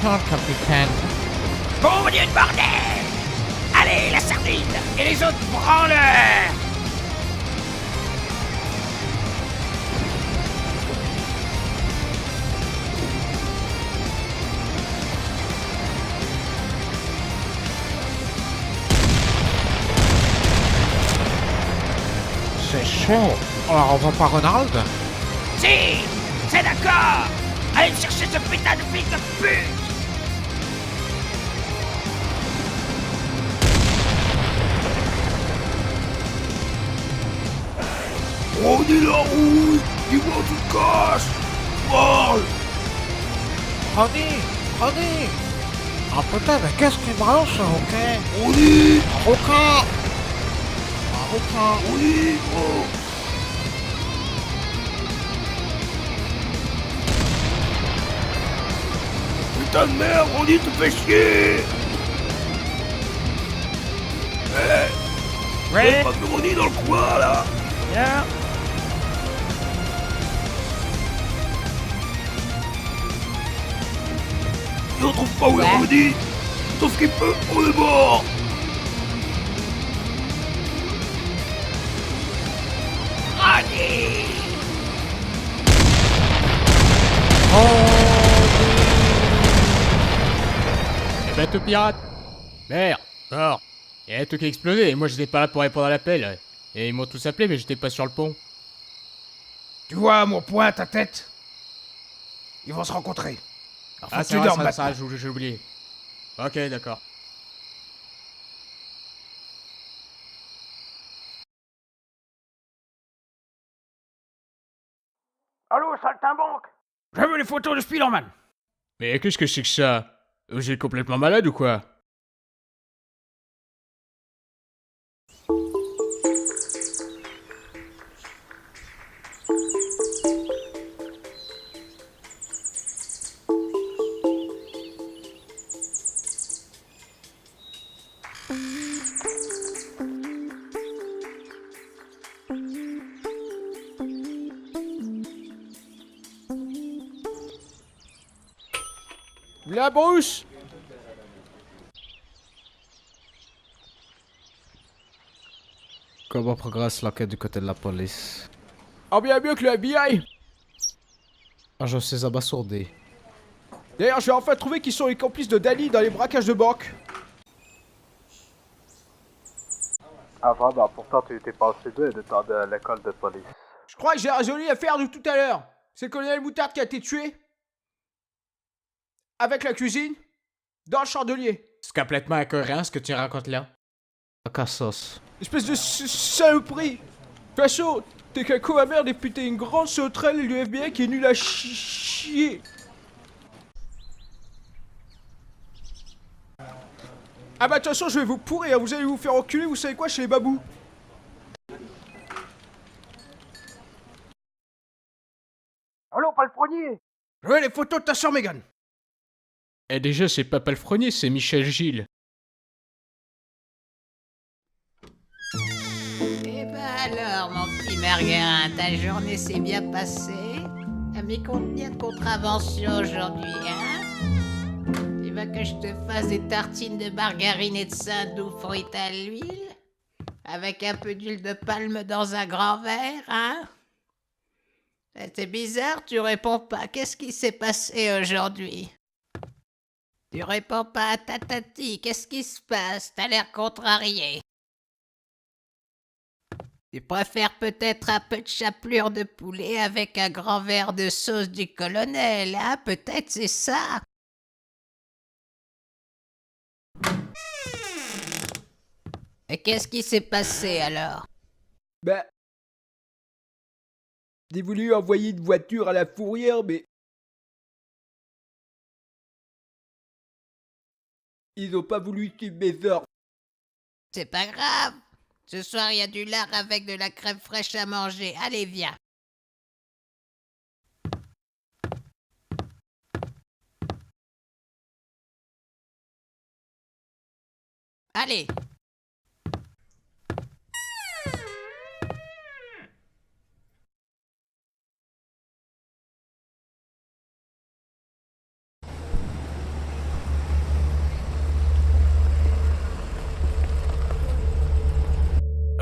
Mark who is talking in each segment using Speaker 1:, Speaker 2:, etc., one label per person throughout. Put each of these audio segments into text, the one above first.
Speaker 1: bien, capitaine.
Speaker 2: Bon Dieu de bordel! Allez, la sardine! Et les autres, prends-le!
Speaker 1: C'est chaud. On la revoit pas Ronald?
Speaker 2: Si! C'est d'accord! Allez me chercher ce putain de fils de pute!
Speaker 3: On est la rouille! Dis-moi où tu te caches! Parle!
Speaker 1: Ronnie! Ah putain, mais qu'est-ce qu'il branche, ok?
Speaker 3: On y!
Speaker 1: Avocat!
Speaker 3: On y! Oh! Putain de merde, on y te fait chier! Hé!
Speaker 2: Ouais?
Speaker 3: Pas de Ronnie dans le coin, là!
Speaker 2: Bien.
Speaker 3: Et on trouve pas où est Ronnie! Sauf qu'il peut, on est mort!
Speaker 2: Ronnie!
Speaker 4: Eh ben, bateau pirate. Merde, mort. Il y a un truc qui a explosé et moi j'étais pas là pour répondre à l'appel. Et ils m'ont tous appelé mais j'étais pas sur le pont.
Speaker 2: Tu vois mon poing à ta tête? Ils vont se rencontrer. Alors faut
Speaker 4: Ah
Speaker 2: que
Speaker 4: c'est
Speaker 2: tu
Speaker 4: vrai,
Speaker 2: dormes
Speaker 4: ça,
Speaker 2: maintenant.
Speaker 4: j'ai oublié. Ok, d'accord.
Speaker 2: Allô, saltimbanque? Je veux les photos de Spiderman.
Speaker 4: Mais qu'est-ce que c'est que ça? Vous êtes complètement malade ou quoi? La brousse!
Speaker 5: Comment progresse l'enquête du côté de la police?
Speaker 4: Ah bien mieux que le FBI!
Speaker 5: Ah, je suis abasourdi.
Speaker 4: D'ailleurs, j'ai enfin trouvé qui sont les complices de Danny dans les braquages de banque.
Speaker 6: Ah vraiment, pourtant tu étais pas assez doué de t'en à l'école de police.
Speaker 4: Je crois que j'ai résolu l'affaire de tout à l'heure. C'est le colonel Moutarde qui a été tué. Avec la cuisine. Dans le chandelier. C'est complètement incohérent ce que tu racontes là.
Speaker 5: Cassos.
Speaker 4: Espèce de saloperie. De toute façon, t'es qu'un con à merde et puis t'es une grande sauterelle et le FBI qui est nul à chier. Ah bah de toute façon, je vais vous pourrir, vous allez vous faire enculer, vous savez quoi, chez les babous.
Speaker 2: Allô, pas le poignet? Je veux les photos de ta soeur Megan.
Speaker 4: Et déjà, c'est pas Palefrenier, c'est Michel Gilles.
Speaker 7: Eh ben alors, mon petit Marguerin, ta journée s'est bien passée? T'as mis combien de contraventions aujourd'hui, hein? Tu veux que je te fasse des tartines de margarine et de saindoux frites à l'huile? Avec un peu d'huile de palme dans un grand verre, hein? C'est bizarre, tu réponds pas. Qu'est-ce qui s'est passé aujourd'hui? Tu réponds pas à ta tati. Qu'est-ce qui se passe? T'as l'air contrarié. Tu préfères peut-être un peu de chapelure de poulet avec un grand verre de sauce du colonel, hein? Peut-être c'est ça. Et qu'est-ce qui s'est passé alors?
Speaker 4: Ben... J'ai voulu envoyer une voiture à la fourrière, mais... Ils ont pas voulu suivre mes ordres.
Speaker 7: C'est pas grave. Ce soir, il y a du lard avec de la crème fraîche à manger. Allez, viens. Allez.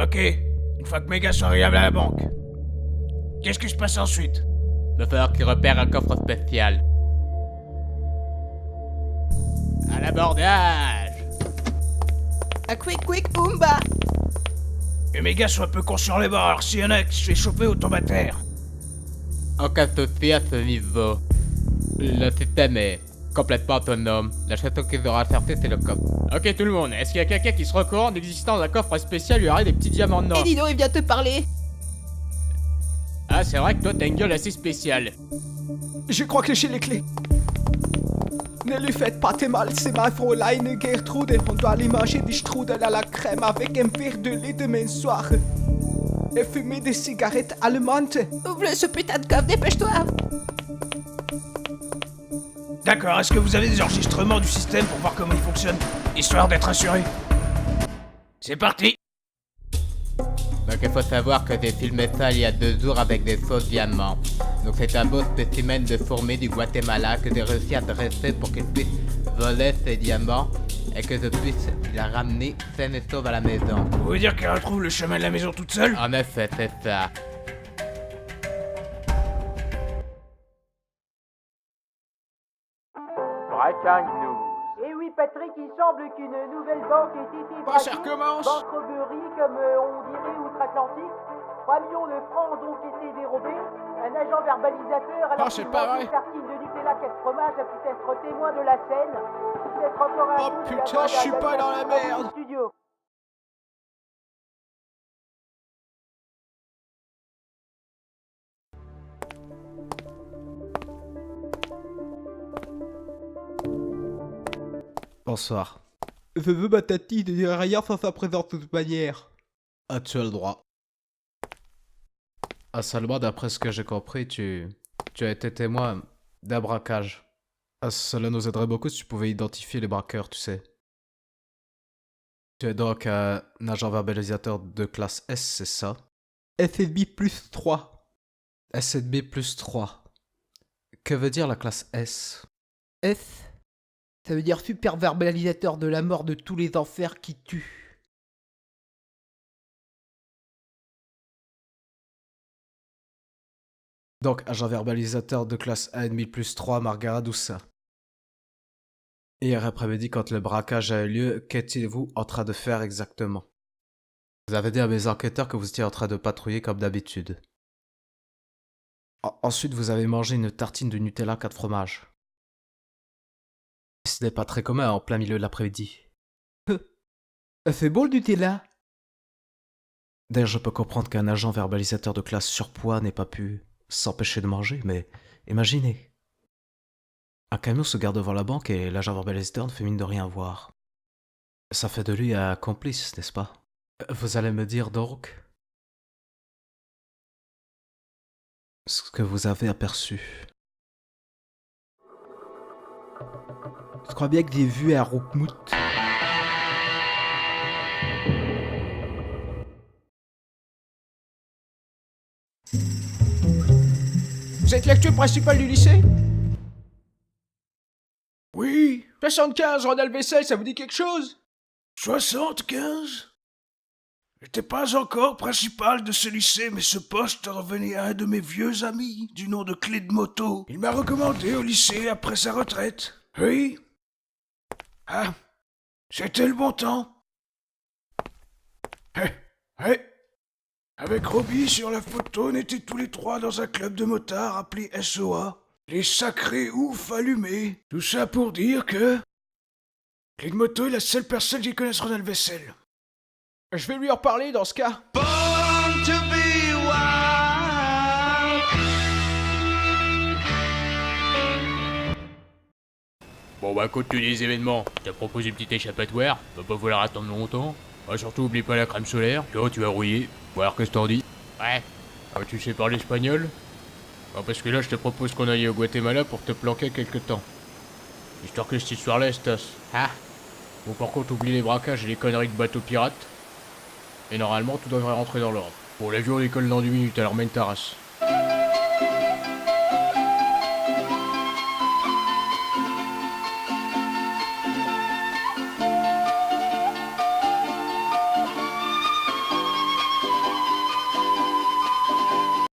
Speaker 2: Ok, une fois que mes gars sont arrivés à la banque, qu'est-ce qui se passe ensuite?
Speaker 4: Va falloir qu'ils repèrent un coffre spécial. À l'abordage!
Speaker 8: A quick, Oomba!
Speaker 2: Et mes gars sont un peu cons sur les bords, alors s'il y en a qui se fait choper, autant à terre.
Speaker 4: Aucun souci à ce niveau. Le système est complètement autonome. La seule chose qu'ils auront à chercher, c'est le coffre. Ok tout le monde, est-ce qu'il y a quelqu'un qui serait au courant de l'existence d'un coffre spécial où il y aurait des petits diamants dedans?
Speaker 8: Et dis donc, il vient te parler!
Speaker 4: Ah, c'est vrai que toi t'as une gueule assez spéciale.
Speaker 9: Je crois que j'ai les clés. Ne lui faites pas de mal, c'est ma Fräulein Gertrude. On doit aller manger des strudel à la crème avec un verre de lait demain soir. Et fumer des cigarettes allemandes.
Speaker 8: Ouvre ce putain de coffre, dépêche-toi!
Speaker 2: D'accord, est-ce que vous avez des enregistrements du système pour voir comment il fonctionne, histoire d'être assuré? C'est parti!
Speaker 4: Donc il faut savoir que j'ai filmé ça il y a 2 jours avec des faux diamants. Donc c'est un beau spécimen de fourmi du Guatemala que j'ai réussi à dresser pour qu'il puisse voler ces diamants et que je puisse la ramener saine et sauve à la maison.
Speaker 2: Vous voulez dire qu'elle retrouve le chemin de la maison toute seule?
Speaker 4: En effet, c'est ça.
Speaker 6: Breaking news.
Speaker 10: Et oui, Patrick, il semble qu'une nouvelle banque ait été
Speaker 9: Oh, ça
Speaker 10: braquée.
Speaker 9: recommence.
Speaker 10: Banque Robbery, comme on dirait outre-Atlantique. 3 millions de francs ont donc été dérobés. Un agent verbalisateur à la
Speaker 9: Oh, c'est pas vrai.
Speaker 10: tartine de Nutella 4 fromages a pu être témoin de la scène. Peut-être encore un
Speaker 9: Oh,
Speaker 10: coup de
Speaker 9: putain,
Speaker 10: la bande
Speaker 9: je suis
Speaker 10: à
Speaker 9: pas dans la
Speaker 10: Daniel
Speaker 9: merde.
Speaker 10: Studio.
Speaker 5: Bonsoir.
Speaker 9: Je veux ma tati de dire rien sans sa présence de toute manière.
Speaker 5: Ah, tu as le droit. Ah, seulement, d'après ce que j'ai compris, tu as été témoin d'un braquage. Ah, cela nous aiderait beaucoup si tu pouvais identifier les braqueurs, tu sais. Tu es donc un agent verbalisateur de classe S, c'est ça?
Speaker 9: SSB plus 3.
Speaker 5: SNB plus 3. Que veut dire la classe S?
Speaker 8: S. Ça veut dire super verbalisateur de la mort de tous les enfers qui tuent.
Speaker 5: Donc, agent verbalisateur de classe A,5 plus 3, Margaret Doucin. Hier après-midi, quand le braquage a eu lieu, qu'étiez-vous en train de faire exactement? Vous avez dit à mes enquêteurs que vous étiez en train de patrouiller comme d'habitude. Ensuite, vous avez mangé une tartine de Nutella 4 fromages. Ce n'est pas très commun en plein milieu de l'après-midi.
Speaker 8: C'est bon le Nutella?
Speaker 5: D'ailleurs, je peux comprendre qu'un agent verbalisateur de classe surpoids n'ait pas pu s'empêcher de manger, mais imaginez. Un camion se garde devant la banque et l'agent verbalisateur ne fait mine de rien voir. Ça fait de lui un complice, n'est-ce pas? Vous allez me dire donc ce que vous avez aperçu.
Speaker 8: Je crois bien que j'ai vu un roukmout.
Speaker 9: Vous êtes l'actuel principal du lycée?
Speaker 3: Oui,
Speaker 9: 75, Ronald Vessel, ça vous dit quelque chose?
Speaker 3: 75? J'étais pas encore principal de ce lycée, mais ce poste revenait à un de mes vieux amis, du nom de Clé de Moto. Il m'a recommandé au lycée après sa retraite. Oui. Ah, c'était le bon temps. Avec Robbie sur la photo, on était tous les 3 dans un club de motards appelé SOA. Les sacrés oufs allumés. Tout ça pour dire que... Clé de Moto est la seule personne qui connaisse Ronald Vessel.
Speaker 9: Je vais lui en reparler dans ce cas.
Speaker 4: Bon bah continue les événements, t'as proposé une petite échappatoire, va pas falloir attendre longtemps. Ah, surtout oublie pas la crème solaire, tu vas rouiller, voir qu'est-ce que t'en dis. Ouais. Ah, tu sais parler espagnol? Ah, parce que là je te propose qu'on aille au Guatemala pour te planquer quelque temps. Histoire que cette histoire-là elle se tasse. Ah. Bon par contre oublie les braquages et les conneries de bateaux pirates. Et normalement tout devrait rentrer dans l'ordre. Bon l'avion décolle dans 10 minutes alors mène ta race.